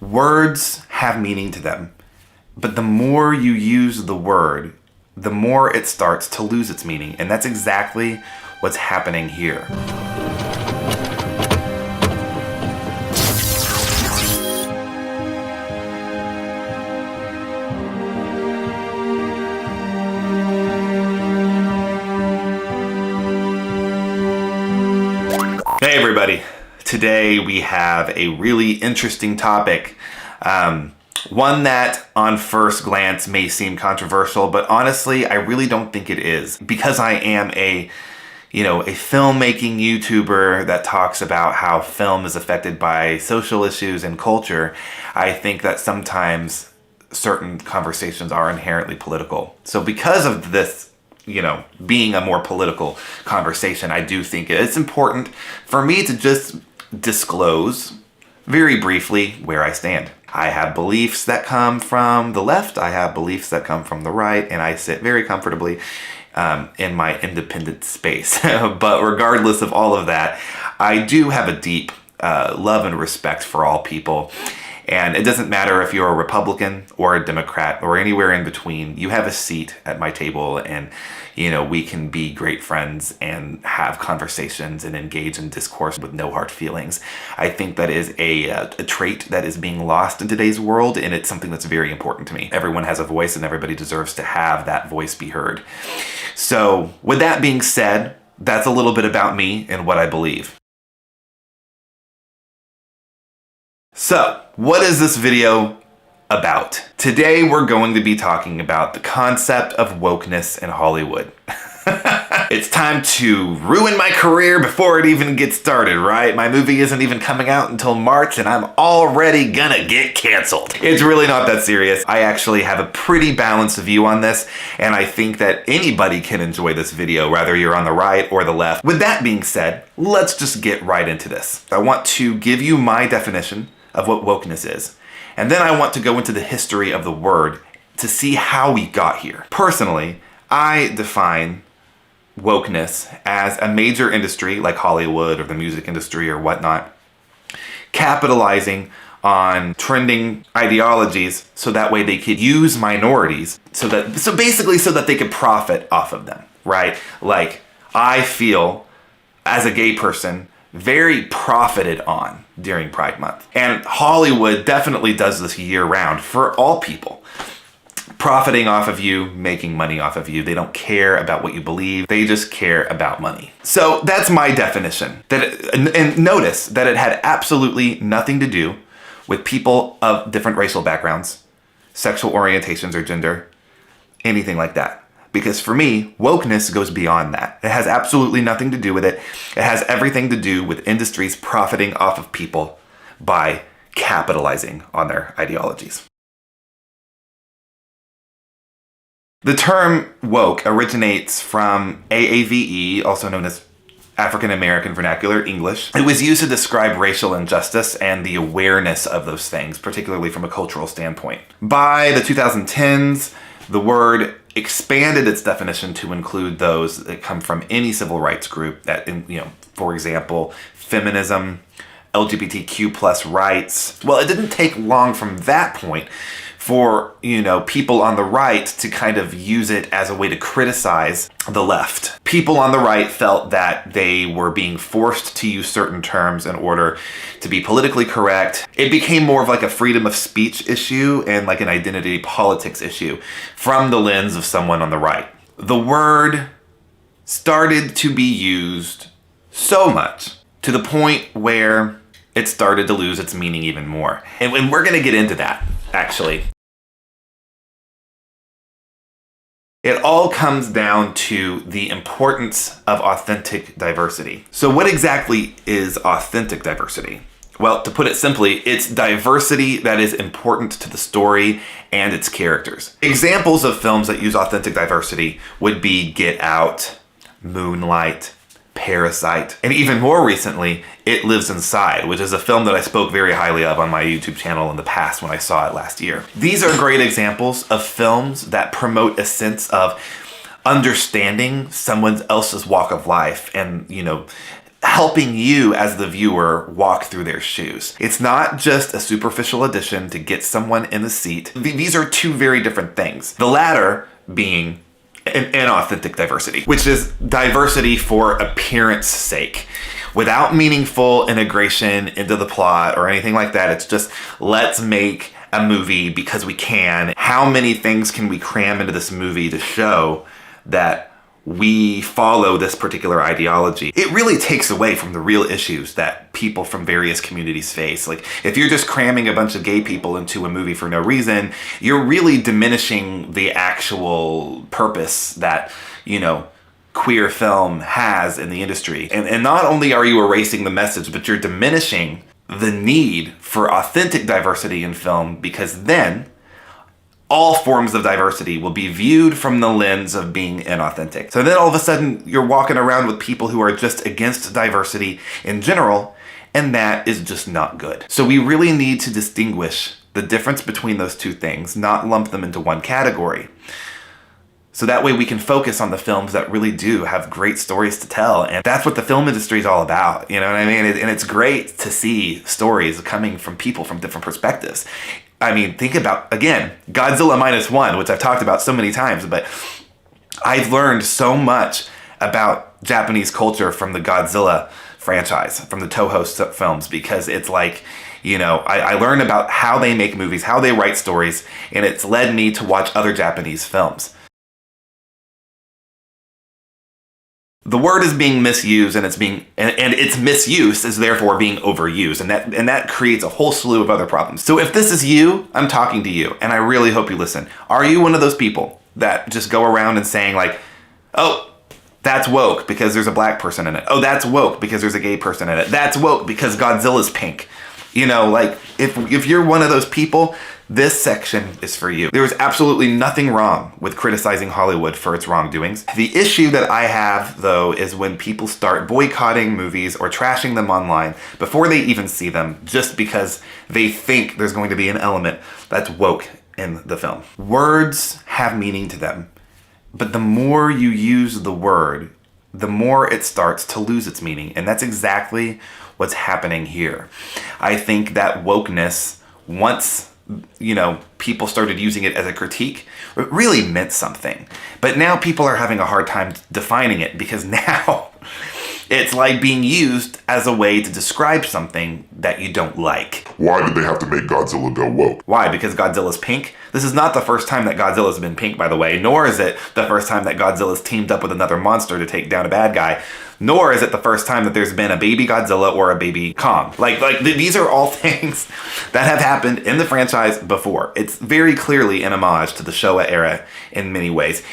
Words have meaning to them, but the more you use the word, the more it starts to lose its meaning. And that's exactly what's happening here. Hey everybody, today we have a really interesting topic. One that on first glance may seem controversial, but honestly, I really don't think it is. Because I am a filmmaking YouTuber that talks about how film is affected by social issues and culture, I think that sometimes certain conversations are inherently political. So because of this, being a more political conversation, I do think it's important for me to just disclose very briefly where I stand. I have beliefs that come from the left, I have beliefs that come from the right, and I sit very comfortably in my independent space. But regardless of all of that, I do have a deep love and respect for all people. And it doesn't matter if you're a Republican or a Democrat or anywhere in between, you have a seat at my table, and we can be great friends and have conversations and engage in discourse with no hard feelings. I think that is a trait that is being lost in today's world, and it's something that's very important to me. Everyone has a voice and everybody deserves to have that voice be heard. So with that being said, that's a little bit about me and what I believe. So, what is this video about? Today we're going to be talking about the concept of wokeness in Hollywood. It's time to ruin my career before it even gets started, right? My movie isn't even coming out until March and I'm already gonna get canceled. It's really not that serious. I actually have a pretty balanced view on this, and I think that anybody can enjoy this video, whether you're on the right or the left. With that being said, let's just get right into this. I want to give you my definition of what wokeness is. And then I want to go into the history of the word to see how we got here. Personally, I define wokeness as a major industry like Hollywood or the music industry or whatnot, capitalizing on trending ideologies so that way they could use minorities so basically so that they could profit off of them, right? Like, I feel as a gay person very profited on during Pride Month. And Hollywood definitely does this year round for all people. Profiting off of you, making money off of you. They don't care about what you believe. They just care about money. So that's my definition. And notice that it had absolutely nothing to do with people of different racial backgrounds, sexual orientations or gender, anything like that. Because for me, wokeness goes beyond that. It has absolutely nothing to do with it. It has everything to do with industries profiting off of people by capitalizing on their ideologies. The term woke originates from AAVE, also known as African American Vernacular English. It was used to describe racial injustice and the awareness of those things, particularly from a cultural standpoint. By the 2010s, the word expanded its definition to include those that come from any civil rights group that, for example, feminism, LGBTQ plus rights. Well, it didn't take long from that point for, people on the right to kind of use it as a way to criticize the left. People on the right felt that they were being forced to use certain terms in order to be politically correct. It became more of like a freedom of speech issue and like an identity politics issue from the lens of someone on the right. The word started to be used so much to the point where it started to lose its meaning even more. And we're gonna get into that, actually. It all comes down to the importance of authentic diversity. So what exactly is authentic diversity? Well, to put it simply, it's diversity that is important to the story and its characters. Examples of films that use authentic diversity would be Get Out, Moonlight, Parasite, and even more recently, It Lives Inside, which is a film that I spoke very highly of on my YouTube channel in the past when I saw it last year. These are great examples of films that promote a sense of understanding someone else's walk of life and, helping you as the viewer walk through their shoes. It's not just a superficial addition to get someone in the seat. These are two very different things. The latter being inauthentic diversity, which is diversity for appearance sake, without meaningful integration into the plot or anything like that. It's just, let's make a movie because we can. How many things can we cram into this movie to show that we follow this particular ideology? It really takes away from the real issues that people from various communities face. Like, if you're just cramming a bunch of gay people into a movie for no reason, you're really diminishing the actual purpose that, you know, queer film has in the industry. And not only are you erasing the message, but you're diminishing the need for authentic diversity in film, because then all forms of diversity will be viewed from the lens of being inauthentic. So then all of a sudden you're walking around with people who are just against diversity in general, and that is just not good. So we really need to distinguish the difference between those two things, not lump them into one category. So that way we can focus on the films that really do have great stories to tell. And that's what the film industry is all about. You know what I mean? And it's great to see stories coming from people from different perspectives. I mean, think about, again, Godzilla -1, which I've talked about so many times, but I've learned so much about Japanese culture from the Godzilla franchise, from the Toho films, because it's like, you know, I learned about how they make movies, how they write stories, and it's led me to watch other Japanese films. The word is being misused, and its misuse is therefore being overused, and that creates a whole slew of other problems. So if this is you, I'm talking to you, and I really hope you listen. Are you one of those people that just go around and saying like, oh, that's woke because there's a black person in it. Oh, that's woke because there's a gay person in it. That's woke because Godzilla's pink. You know, like, if you're one of those people, this section is for you. There is absolutely nothing wrong with criticizing Hollywood for its wrongdoings. The issue that I have, though, is when people start boycotting movies or trashing them online before they even see them, just because they think there's going to be an element that's woke in the film. Words have meaning to them, but the more you use the word, the more it starts to lose its meaning. And that's exactly what's happening here. I think that wokeness, once, you know, people started using it as a critique, it really meant something. But now people are having a hard time defining it, because now it's like being used as a way to describe something that you don't like. Why did they have to make Godzilla go woke? Why? Because Godzilla's pink? This is not the first time that Godzilla's been pink, by the way, nor is it the first time that Godzilla's teamed up with another monster to take down a bad guy, nor is it the first time that there's been a baby Godzilla or a baby Kong. These are all things that have happened in the franchise before. It's very clearly an homage to the Showa era in many ways,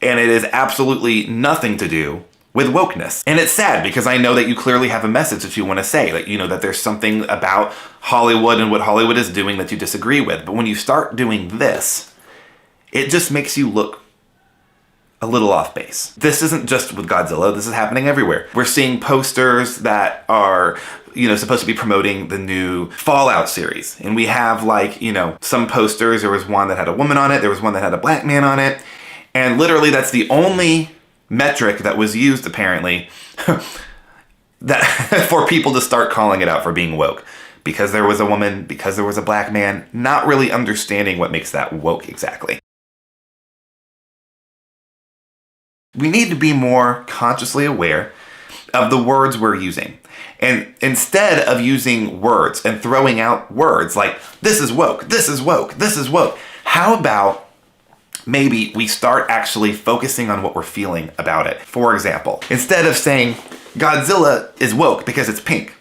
and it is absolutely nothing to do with wokeness. And it's sad, because I know that you clearly have a message that you want to say, that, you know, that there's something about Hollywood and what Hollywood is doing that you disagree with. But when you start doing this, it just makes you look a little off base. This isn't just with Godzilla, this is happening everywhere. We're seeing posters that are, you know, supposed to be promoting the new Fallout series. And we have, like, you know, some posters, there was one that had a woman on it, there was one that had a black man on it. And literally that's the only metric that was used, apparently, that for people to start calling it out for being woke. Because there was a woman, because there was a black man, not really understanding what makes that woke exactly. We need to be more consciously aware of the words we're using. And instead of using words and throwing out words like, this is woke, this is woke, this is woke, how about maybe we start actually focusing on what we're feeling about it? For example, instead of saying Godzilla is woke because it's pink,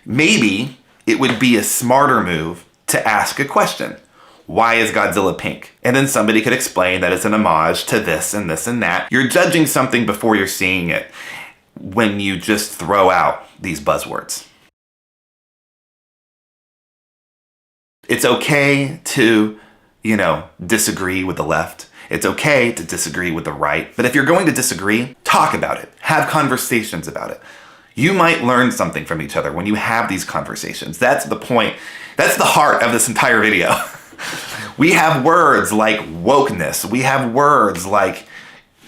maybe it would be a smarter move to ask a question. Why is Godzilla pink? And then somebody could explain that it's an homage to this and this and that. You're judging something before you're seeing it when you just throw out these buzzwords. It's okay to, you know, disagree with the left. It's okay to disagree with the right. But if you're going to disagree, talk about it. Have conversations about it. You might learn something from each other when you have these conversations. That's the point. That's the heart of this entire video. We have words like wokeness. We have words like,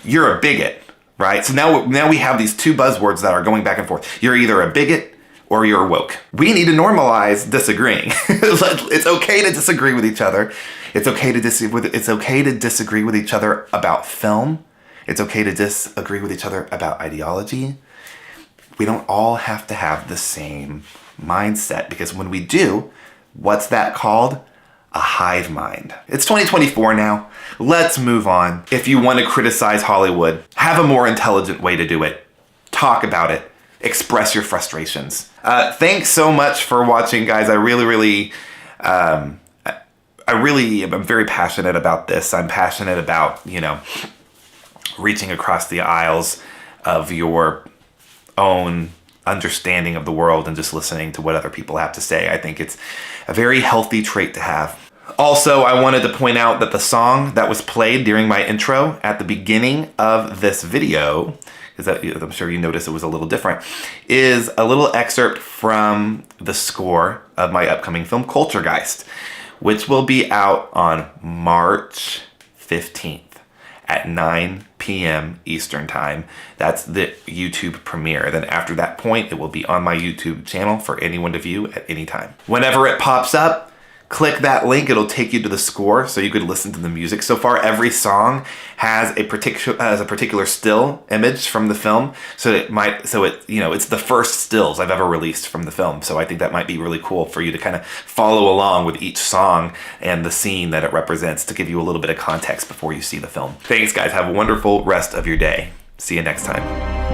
you're a bigot. right? So now we have these two buzzwords that are going back and forth. You're either a bigot or you're woke. We need to normalize disagreeing. It's okay to disagree with each other. It's okay to disagree with each other about film. It's okay to disagree with each other about ideology. We don't all have to have the same mindset, because when we do, what's that called? A hive mind. It's 2024 now. Let's move on. If you want to criticize Hollywood, have a more intelligent way to do it. Talk about it. Express your frustrations. Thanks so much for watching, guys. I'm very passionate about this. I'm passionate about, reaching across the aisles of your own understanding of the world and just listening to what other people have to say. I think it's a very healthy trait to have. Also, I wanted to point out that the song that was played during my intro at the beginning of this video, because I'm sure you noticed it was a little different, is a little excerpt from the score of my upcoming film, Culturegeist, which will be out on March 15th at 9 p.m. Eastern Time. That's the YouTube premiere. Then after that point, it will be on my YouTube channel for anyone to view at any time. Whenever it pops up, click that link. It'll take you to the score so you could listen to the music. So far, every song has a particular still image from the film. It's the first stills I've ever released from the film. So I think that might be really cool for you to kind of follow along with each song and the scene that it represents, to give you a little bit of context before you see the film. Thanks, guys. Have a wonderful rest of your day. See you next time.